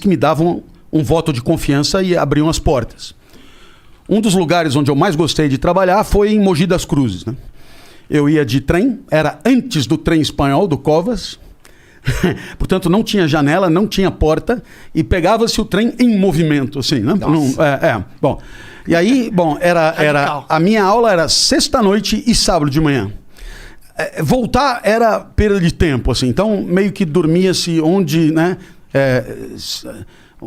que me davam um voto de confiança e abriam as portas. Um dos lugares onde eu mais gostei de trabalhar foi em Mogi das Cruzes, né? Eu ia de trem, era antes do trem espanhol, do Covas, portanto não tinha janela, não tinha porta, e pegava-se o trem em movimento, assim, né? Bom, e aí, a minha aula era sexta-noite e sábado de manhã. Voltar era perda de tempo, assim, então meio que dormia-se onde, né?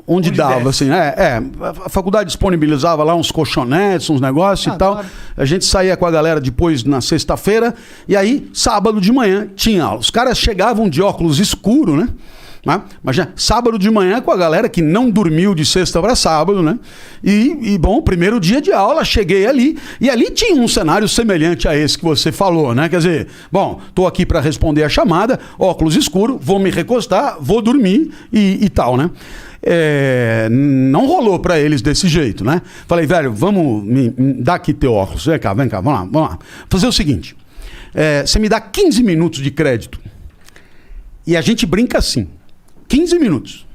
Onde dava, assim, a faculdade disponibilizava lá uns colchonetes, uns negócios e tal. Claro. A gente saía com a galera depois na sexta-feira, e aí, sábado de manhã, tinha aula. Os caras chegavam de óculos escuro, né? Mas já, sábado de manhã com a galera que não dormiu de sexta para sábado, né? Bom, primeiro dia de aula, cheguei ali, e ali tinha um cenário semelhante a esse que você falou, né? Quer dizer, bom, tô aqui para responder a chamada, óculos escuro, vou me recostar, vou dormir e tal, né? Não rolou para eles desse jeito, né? Falei, velho, vamos me dar aqui teu óculos, vem cá, vamos lá. Fazer o seguinte, você me dá 15 minutos de crédito e a gente brinca assim, 15 minutos.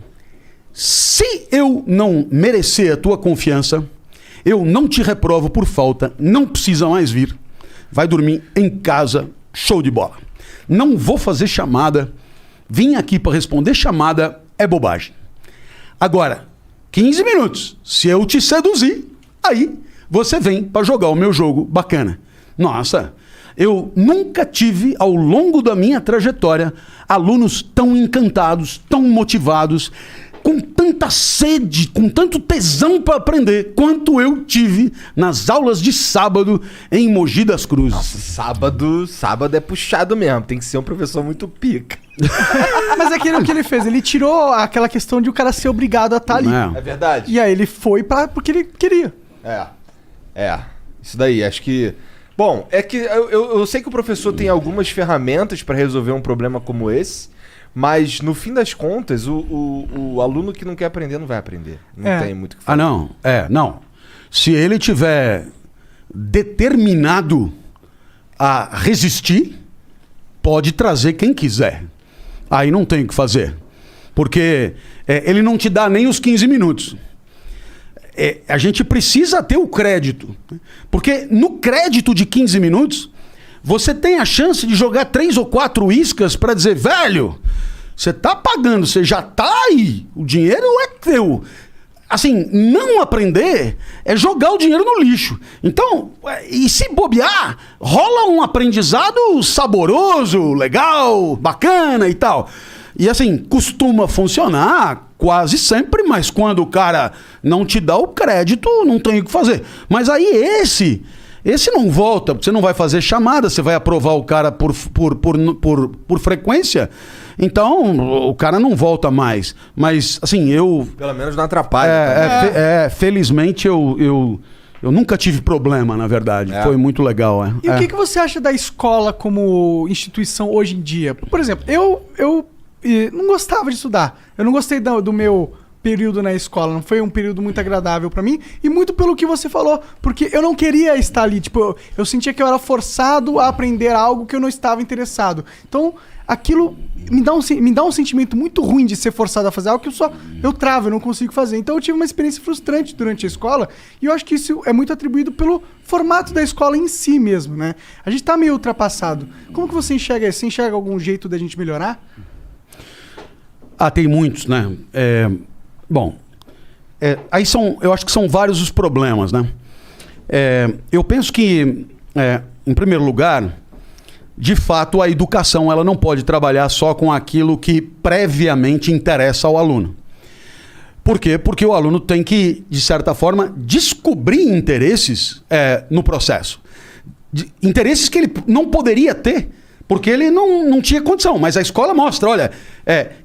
Se eu não merecer a tua confiança, eu não te reprovo por falta, não precisa mais vir, vai dormir em casa, show de bola. Não vou fazer chamada, vim aqui para responder chamada, é bobagem. Agora, 15 minutos, se eu te seduzir, aí você vem para jogar o meu jogo bacana. Nossa, eu nunca tive, ao longo da minha trajetória, alunos tão encantados, tão motivados, com tanta sede, com tanto tesão para aprender, quanto eu tive nas aulas de sábado em Mogi das Cruzes. Nossa, sábado é puxado mesmo, tem que ser um professor muito pica. Mas é aquilo que ele fez, ele tirou aquela questão de o cara ser obrigado a estar ali. É verdade. E aí ele foi porque ele queria. Isso daí, acho que... Bom, é que eu sei que o professor tem algumas ferramentas para resolver um problema como esse, mas no fim das contas, o aluno que não quer aprender não vai aprender. Não tem muito o que fazer. Não. Se ele tiver determinado a resistir, pode trazer quem quiser. Aí não tem o que fazer. Porque ele não te dá nem os 15 minutos. A gente precisa ter o crédito. Porque no crédito de 15 minutos, você tem a chance de jogar 3 ou 4 iscas para dizer, velho, você tá pagando, você já tá aí, o dinheiro é teu. Assim, não aprender é jogar o dinheiro no lixo. Então, e se bobear, rola um aprendizado saboroso, legal, bacana e tal. E assim, costuma funcionar quase sempre, mas quando o cara não te dá o crédito, não tem o que fazer. Mas aí esse não volta, porque você não vai fazer chamada, você vai aprovar o cara por frequência. Então, o cara não volta mais. Mas, assim, pelo menos não atrapalha. Felizmente, eu nunca tive problema, na verdade. Foi muito legal. E o que você acha da escola como instituição hoje em dia? Por exemplo, eu não gostava de estudar. Eu não gostei do meu período na escola. Não foi um período muito agradável pra mim. E muito pelo que você falou. Porque eu não queria estar ali. Tipo, eu sentia que eu era forçado a aprender algo que eu não estava interessado. Então, aquilo me dá um sentimento muito ruim de ser forçado a fazer algo que eu travo, eu não consigo fazer. Então eu tive uma experiência frustrante durante a escola, e eu acho que isso é muito atribuído pelo formato da escola em si mesmo, né? A gente tá meio ultrapassado. Como que você enxerga isso? Você enxerga algum jeito da gente melhorar? Tem muitos, né? Aí eu acho que são vários os problemas, né? Eu penso que, em primeiro lugar, de fato, a educação ela não pode trabalhar só com aquilo que previamente interessa ao aluno. Por quê? Porque o aluno tem que, de certa forma, descobrir interesses no processo. Interesses que ele não poderia ter, porque ele não tinha condição. Mas a escola mostra, olha,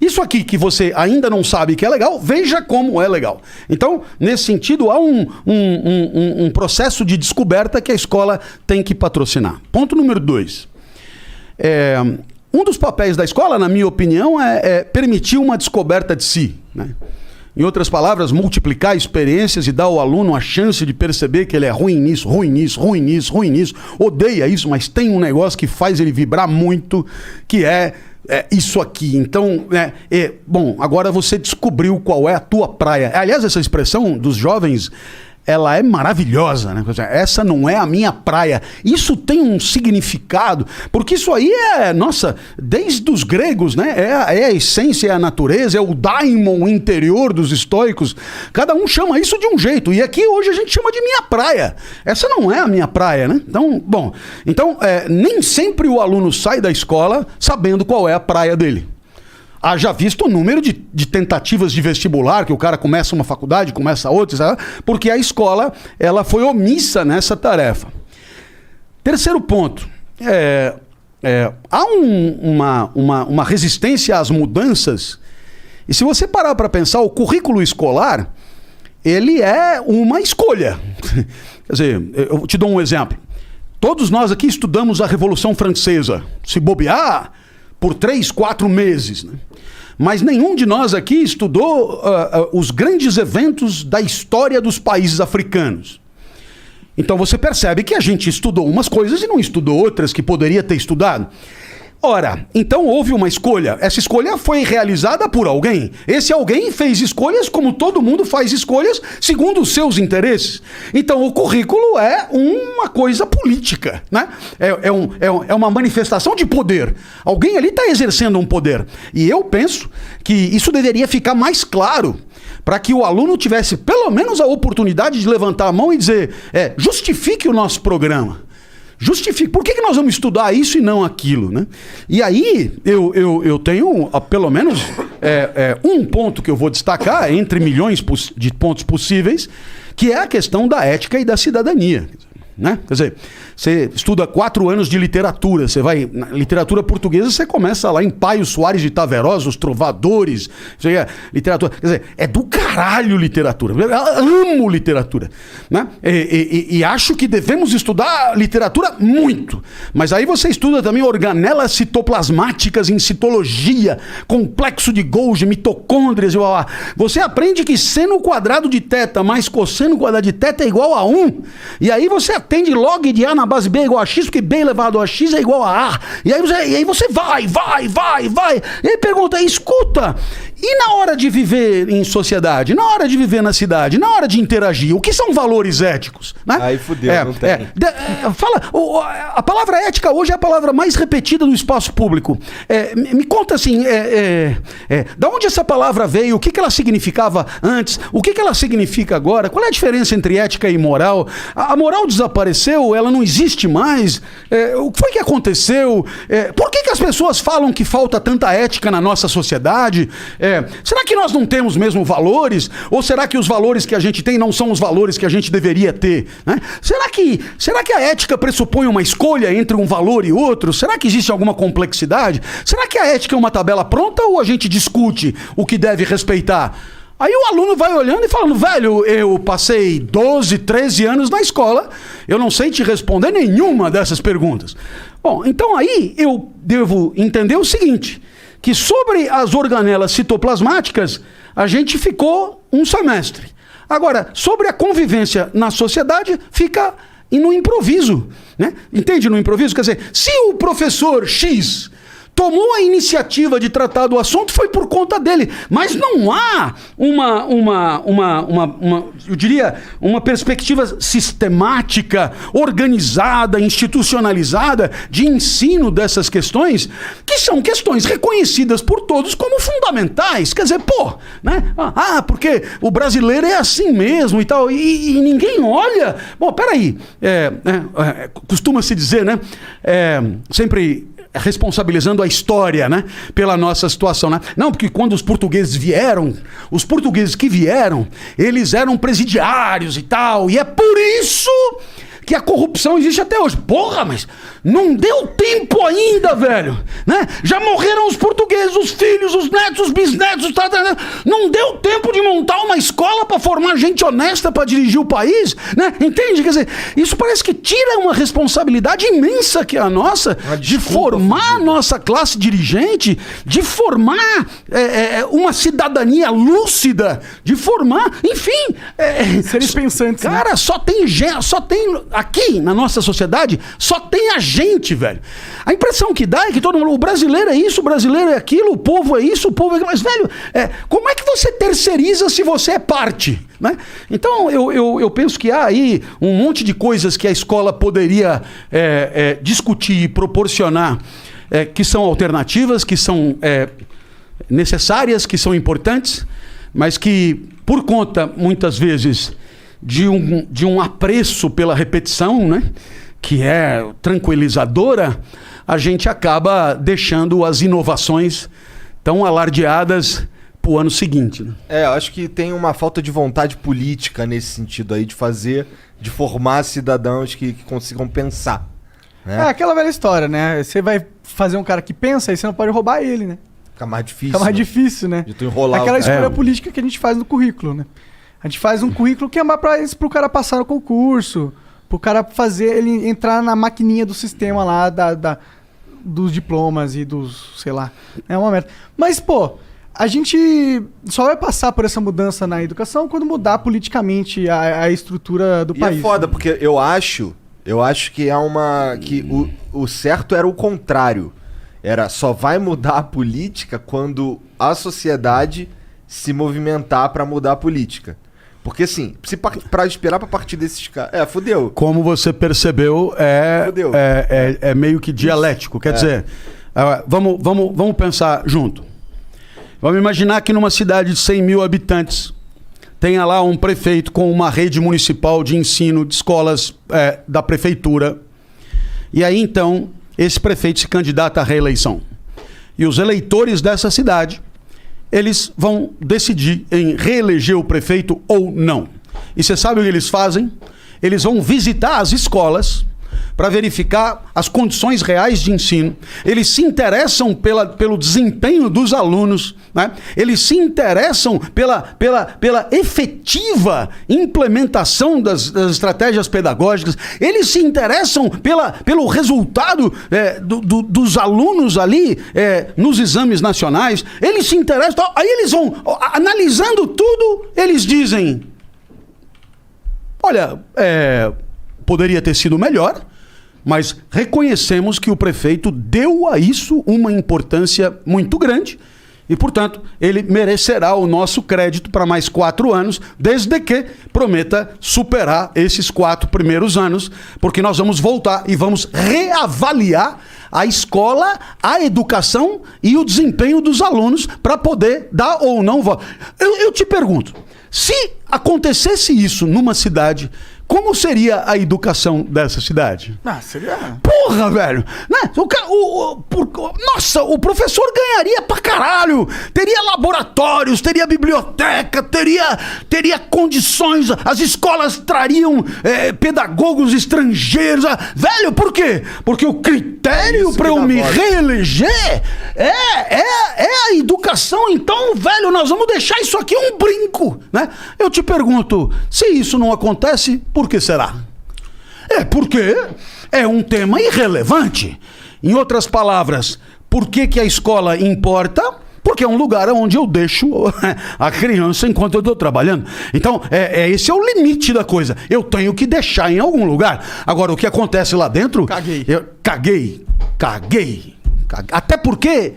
isso aqui que você ainda não sabe que é legal, veja como é legal. Então, nesse sentido, há um processo de descoberta que a escola tem que patrocinar. Ponto número 2. Um dos papéis da escola, na minha opinião, é permitir uma descoberta de si, né? Em outras palavras, multiplicar experiências e dar ao aluno a chance de perceber que ele é ruim nisso, odeia isso, mas tem um negócio que faz ele vibrar muito, que é isso aqui. Então, bom, agora você descobriu qual é a tua praia. Aliás, essa expressão dos jovens, ela é maravilhosa, né? Essa não é a minha praia. Isso tem um significado, porque isso aí nossa, desde os gregos, né? É a essência, é a natureza, é o daimon interior dos estoicos. Cada um chama isso de um jeito. E aqui hoje a gente chama de minha praia. Essa não é a minha praia, né? Então, bom, nem sempre o aluno sai da escola sabendo qual é a praia dele. Haja visto o número de tentativas de vestibular, que o cara começa uma faculdade, começa outra, sabe? Porque a escola ela foi omissa nessa tarefa. Terceiro ponto, há uma resistência às mudanças, e se você parar para pensar, o currículo escolar, ele é uma escolha. Quer dizer, eu te dou um exemplo. Todos nós aqui estudamos a Revolução Francesa, se bobear, por 3, 4 meses, né? Mas nenhum de nós aqui estudou os grandes eventos da história dos países africanos. Então você percebe que a gente estudou umas coisas e não estudou outras que poderia ter estudado. Ora, então houve uma escolha. Essa escolha foi realizada por alguém. Esse alguém fez escolhas como todo mundo faz escolhas segundo os seus interesses. Então o currículo é uma coisa política, né? É uma manifestação de poder. Alguém ali está exercendo um poder. E eu penso que isso deveria ficar mais claro para que o aluno tivesse pelo menos a oportunidade de levantar a mão e dizer, justifique o nosso programa. Justifique. Por que nós vamos estudar isso e não aquilo, né? E aí, eu tenho pelo menos um ponto que eu vou destacar, entre milhões de pontos possíveis, que é a questão da ética e da cidadania. Né? Quer dizer, você estuda 4 anos de literatura, você vai na literatura portuguesa, você começa lá em Paio Soares de Taverosa, os trovadores, literatura, quer dizer, é do caralho literatura, eu amo literatura, né? E acho que devemos estudar literatura muito, mas aí você estuda também organelas citoplasmáticas em citologia, complexo de Golgi, mitocôndrias, você aprende que seno quadrado de θ mais cosseno quadrado de θ é igual a 1, e aí você atende log de A na base B é igual a X, porque B elevado a X é igual a A. E aí você vai. E aí pergunta, escuta, e na hora de viver em sociedade, na hora de viver na cidade, na hora de interagir, o que são valores éticos? Né? Aí fudeu, não tem. A palavra ética hoje é a palavra mais repetida no espaço público. Me conta assim, da onde essa palavra veio, o que ela significava antes, o que ela significa agora, qual é a diferença entre ética e moral? A moral desapareceu, ela não existe mais, o que foi que aconteceu? Por que as pessoas falam que falta tanta ética na nossa sociedade? Será que nós não temos mesmo valores? Ou será que os valores que a gente tem não são os valores que a gente deveria ter? Né? Será que a ética pressupõe uma escolha entre um valor e outro? Será que existe alguma complexidade? Será que a ética é uma tabela pronta ou a gente discute o que deve respeitar? Aí o aluno vai olhando e falando, velho, eu passei 12, 13 anos na escola, eu não sei te responder nenhuma dessas perguntas. Bom, então aí eu devo entender o seguinte, que sobre as organelas citoplasmáticas, a gente ficou um semestre. Agora, sobre a convivência na sociedade, fica no improviso, né? Entende? No improviso, quer dizer, se o professor X tomou a iniciativa de tratar do assunto, foi por conta dele. Mas não há eu diria, uma perspectiva sistemática, organizada, institucionalizada de ensino dessas questões, que são questões reconhecidas por todos como fundamentais. Quer dizer, né? Porque o brasileiro é assim mesmo e tal, e ninguém olha. Bom, peraí, costuma-se dizer, né? Sempre responsabilizando a história, né, pela nossa situação, né? Não, porque quando os portugueses que vieram, eles eram presidiários e tal, e é por isso que a corrupção existe até hoje. Porra, mas não deu tempo ainda, velho, né? Já morreram os portugueses, os filhos, os netos, os bisnetos, não deu tempo de montar uma escola para formar gente honesta para dirigir o país, né? Entende? Quer dizer, isso parece que tira uma responsabilidade imensa que é a nossa, de formar a nossa classe dirigente, de formar uma cidadania lúcida, de formar, enfim... seres pensantes, cara, né? Só tem aqui na nossa sociedade só tem a gente, velho. A impressão que dá é que todo mundo, o brasileiro é isso, o brasileiro é aquilo, o povo é isso, o povo é aquilo. Mas, velho, como é que você terceiriza se você é parte? Né? Então, eu penso que há aí um monte de coisas que a escola poderia discutir e proporcionar, que são alternativas, que são necessárias, que são importantes, mas que, por conta, muitas vezes, de um apreço pela repetição, né, que é tranquilizadora, a gente acaba deixando as inovações tão alardeadas para o ano seguinte. Né? Eu acho que tem uma falta de vontade política nesse sentido aí, de formar cidadãos que consigam pensar. Né? É aquela velha história, né? Você vai fazer um cara que pensa e você não pode roubar ele, né? Fica mais difícil. Fica mais difícil, né? De tu enrolar aquela escolha política que a gente faz no currículo, né? A gente faz um currículo que é mais pro cara passar no concurso, pro cara fazer ele entrar na maquininha do sistema lá dos diplomas e dos, sei lá. É uma merda. Mas, pô, a gente só vai passar por essa mudança na educação quando mudar politicamente a estrutura do país. É foda, porque eu acho que o certo era o contrário. Só vai mudar a política quando a sociedade se movimentar pra mudar a política. Porque assim, pra esperar pra partir desses caras... fudeu. Como você percebeu, é meio que dialético. Quer dizer, vamos pensar junto. Vamos imaginar que numa cidade de 100 mil habitantes tenha lá um prefeito com uma rede municipal de ensino de escolas da prefeitura. E aí, então, esse prefeito se candidata à reeleição. E os eleitores dessa cidade, eles vão decidir em reeleger o prefeito ou não. E você sabe o que eles fazem? Eles vão visitar as escolas para verificar as condições reais de ensino. Eles se interessam pelo desempenho dos alunos, né? Eles se interessam pela efetiva implementação das estratégias pedagógicas. Eles se interessam pelo resultado dos alunos ali nos exames nacionais. Eles se interessam. Aí eles vão, analisando tudo, eles dizem: olha, poderia ter sido melhor, mas reconhecemos que o prefeito deu a isso uma importância muito grande e, portanto, ele merecerá o nosso crédito para mais 4 anos, desde que prometa superar esses 4 primeiros anos, porque nós vamos voltar e vamos reavaliar a escola, a educação e o desempenho dos alunos para poder dar ou não voto. Eu te pergunto, se acontecesse isso numa cidade, como seria a educação dessa cidade? Seria... Porra, velho! Né? Nossa, o professor ganharia pra caralho! Teria laboratórios, teria biblioteca, teria condições, as escolas trariam pedagogos estrangeiros. Velho, por quê? Porque o critério pra eu me reeleger é a educação. Então, velho, nós vamos deixar isso aqui um brinco, né? Eu te pergunto, se isso não acontece, por que será? Porque é um tema irrelevante. Em outras palavras, por que a escola importa? Porque é um lugar onde eu deixo a criança enquanto eu estou trabalhando. Então, esse é o limite da coisa. Eu tenho que deixar em algum lugar. Agora, o que acontece lá dentro... Caguei. Até porque...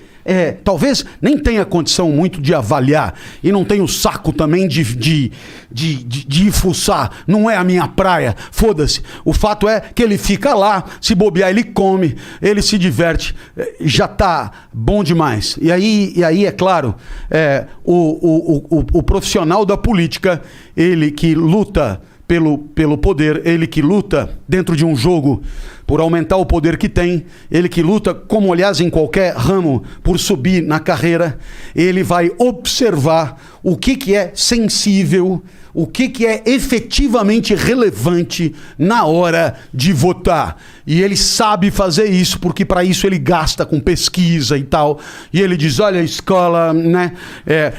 talvez nem tenha condição muito de avaliar e não tenho saco também de fuçar. Não é a minha praia. Foda-se. O fato é que ele fica lá, se bobear, ele come, ele se diverte. Já tá bom demais. E aí é claro, o profissional da política, ele que luta pelo poder, ele que luta dentro de um jogo por aumentar o poder que tem, ele que luta, como aliás em qualquer ramo, por subir na carreira, ele vai observar o que é sensível, o que é efetivamente relevante na hora de votar. E ele sabe fazer isso, porque para isso ele gasta com pesquisa e tal. E ele diz, olha, escola, né?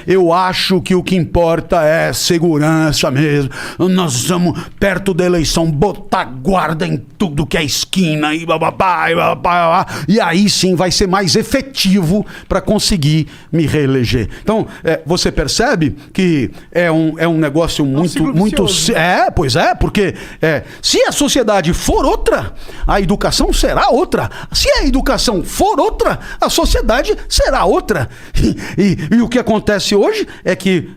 Eu acho que o que importa é segurança mesmo. Nós vamos, perto da eleição, botar guarda em tudo que é esquerda. esquina e bababá, e aí sim vai ser mais efetivo para conseguir me reeleger. Então, você percebe que é um negócio muito pois é, porque se a sociedade for outra, a educação será outra. Se a educação for outra, a sociedade será outra. E o que acontece hoje é que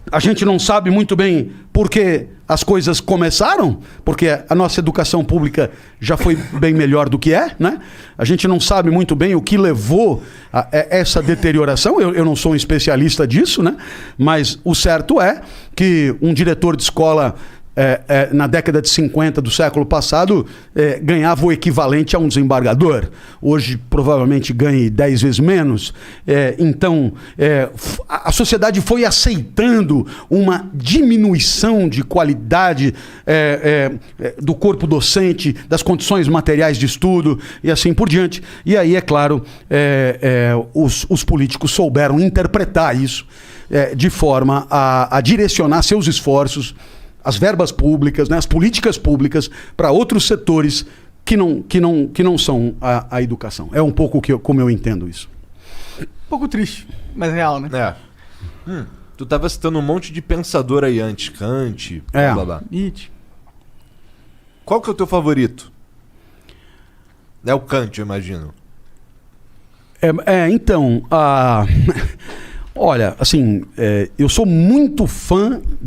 a gente não sabe muito bem por que as coisas começaram, porque a nossa educação pública já foi bem melhor do que né? A gente não sabe muito bem o que levou a essa deterioração. Eu não sou um especialista disso, né? Mas o certo é que um diretor de escola na década de 50 do século passado ganhava o equivalente a um desembargador. Hoje provavelmente ganhe 10 vezes menos. Então a sociedade foi aceitando uma diminuição de qualidade do corpo docente, das condições materiais de estudo e assim por diante. E aí, é claro, os políticos souberam interpretar isso de forma a direcionar seus esforços, as verbas públicas, né, as políticas públicas para outros setores que não são a educação. É um pouco como eu entendo isso. Um pouco triste, mas real, né? Tu tava citando um monte de pensador aí antes, Kant, blá blá blá. Nietzsche. Qual que é o teu favorito? É o Kant, eu imagino. Então, olha, assim, eu sou muito fã